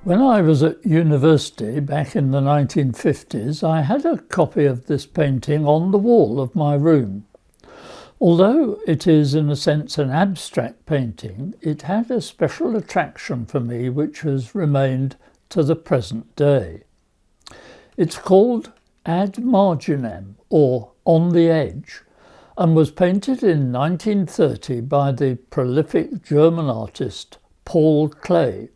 When I was at university back in the 1950s, I had a copy of this painting on the wall of my room. Although it is in a sense an abstract painting, it had a special attraction for me which has remained to the present day. It's called Ad Marginem, or On the Edge, and was painted in 1930 by the prolific German artist Paul Klee,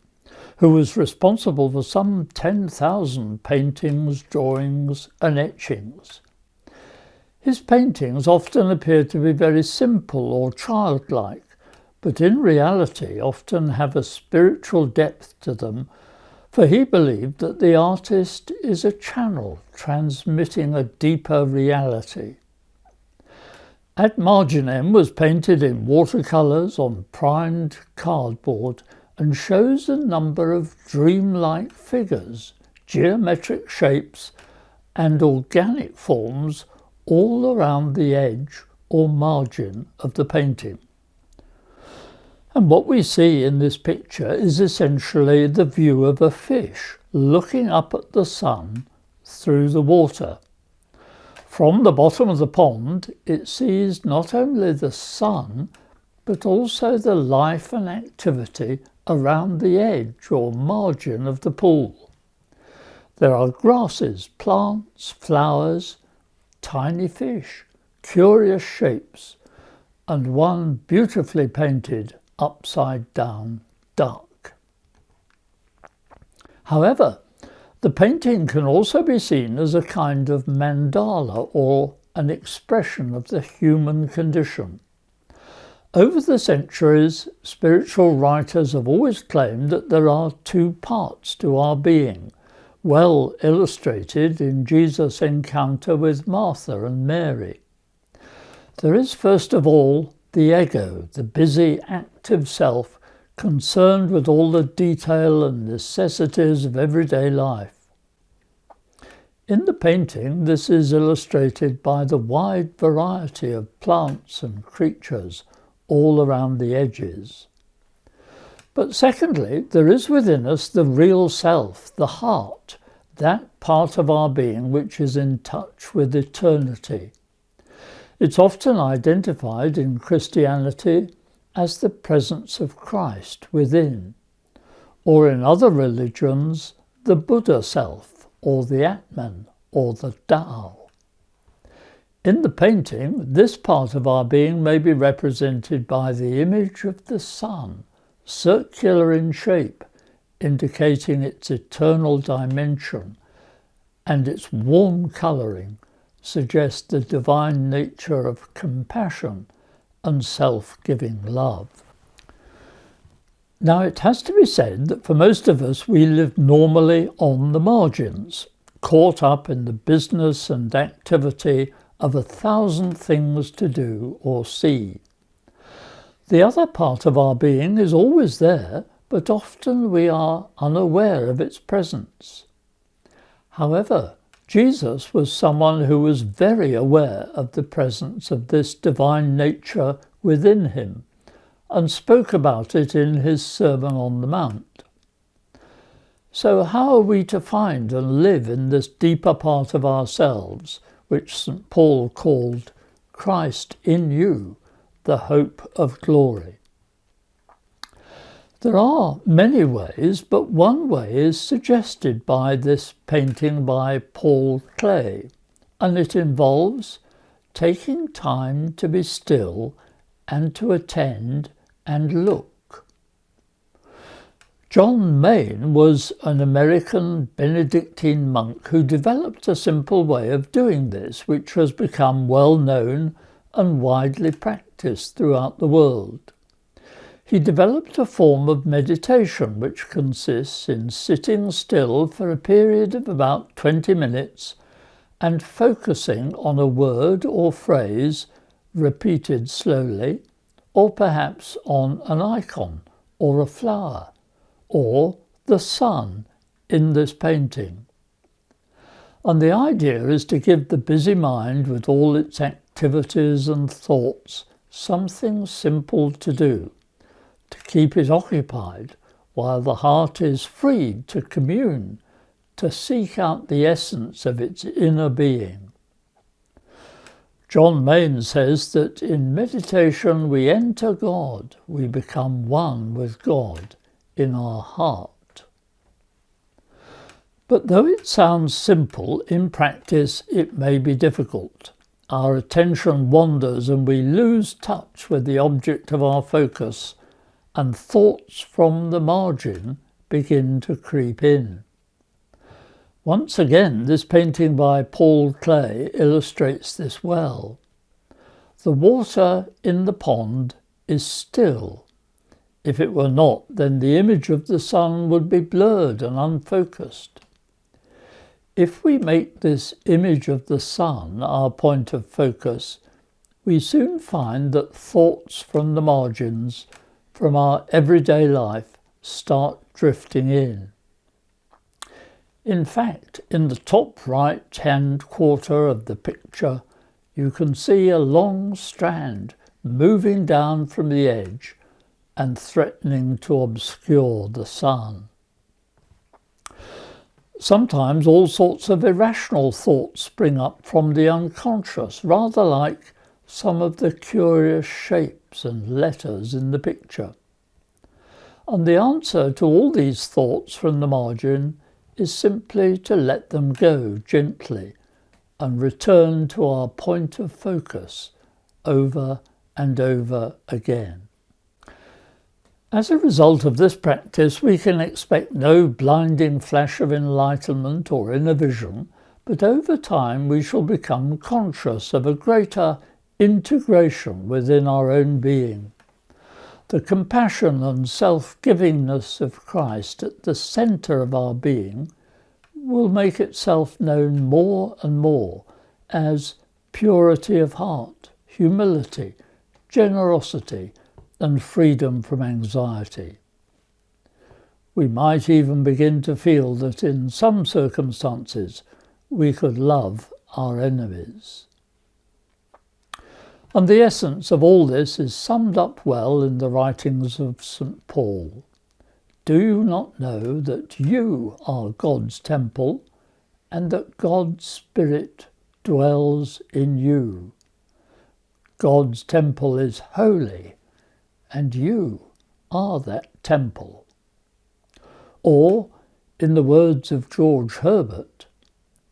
who was responsible for some 10,000 paintings, drawings and etchings. His paintings often appear to be very simple or childlike, but in reality often have a spiritual depth to them, for he believed that the artist is a channel transmitting a deeper reality. Ad Marginem was painted in watercolours on primed cardboard and shows a number of dreamlike figures, geometric shapes and organic forms all around the edge or margin of the painting. And what we see in this picture is essentially the view of a fish looking up at the sun through the water. From the bottom of the pond, it sees not only the sun, but also the life and activity around the edge or margin of the pool. There are grasses, plants, flowers, tiny fish, curious shapes, and one beautifully painted upside-down duck. However, the painting can also be seen as a kind of mandala or an expression of the human condition. Over the centuries, spiritual writers have always claimed that there are two parts to our being, well illustrated in Jesus' encounter with Martha and Mary. There is first of all the ego, the busy, active self, concerned with all the detail and necessities of everyday life. In the painting, this is illustrated by the wide variety of plants and creatures all around the edges. But secondly, there is within us the real self, the heart, that part of our being which is in touch with eternity. It's often identified in Christianity as the presence of Christ within, or in other religions, the Buddha self, or the Atman, or the Tao. In the painting, this part of our being may be represented by the image of the sun, circular in shape, indicating its eternal dimension, and its warm colouring suggests the divine nature of compassion and self-giving love. Now, it has to be said that for most of us, we live normally on the margins, caught up in the business and activity of 1,000 things to do or see. The other part of our being is always there, but often we are unaware of its presence. However, Jesus was someone who was very aware of the presence of this divine nature within him and spoke about it in his Sermon on the Mount. So how are we to find and live in this deeper part of ourselves, which St. Paul called Christ in you, the hope of glory? There are many ways, but one way is suggested by this painting by Paul Klee, and it involves taking time to be still and to attend and look. John Main was an American Benedictine monk who developed a simple way of doing this, which has become well known and widely practiced throughout the world. He developed a form of meditation which consists in sitting still for a period of about 20 minutes and focusing on a word or phrase repeated slowly, or perhaps on an icon or a flower, or the sun in this painting. And the idea is to give the busy mind with all its activities and thoughts something simple to do, to keep it occupied while the heart is freed to commune, to seek out the essence of its inner being. John Main says that in meditation we enter God, we become one with God in our heart. But though it sounds simple, in practice it may be difficult. Our attention wanders and we lose touch with the object of our focus, and thoughts from the margin begin to creep in. Once again, this painting by Paul Klee illustrates this well. The water in the pond is still. If it were not, then the image of the sun would be blurred and unfocused. If we make this image of the sun our point of focus, we soon find that thoughts from the margins, from our everyday life, start drifting in. In fact, in the top right-hand quarter of the picture, you can see a long strand moving down from the edge and threatening to obscure the sun. Sometimes all sorts of irrational thoughts spring up from the unconscious, rather like some of the curious shapes and letters in the picture. And the answer to all these thoughts from the margin is simply to let them go gently and return to our point of focus over and over again. As a result of this practice, we can expect no blinding flash of enlightenment or inner vision, but over time we shall become conscious of a greater integration within our own being. The compassion and self-givingness of Christ at the centre of our being will make itself known more and more as purity of heart, humility, generosity, and freedom from anxiety. We might even begin to feel that in some circumstances we could love our enemies. And the essence of all this is summed up well in the writings of St. Paul. Do you not know that you are God's temple and that God's Spirit dwells in you? God's temple is holy, and you are that temple. Or, in the words of George Herbert,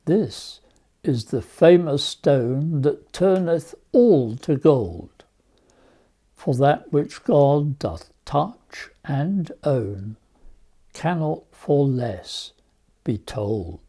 this is the famous stone that turneth all to gold. For that which God doth touch and own cannot for less be told.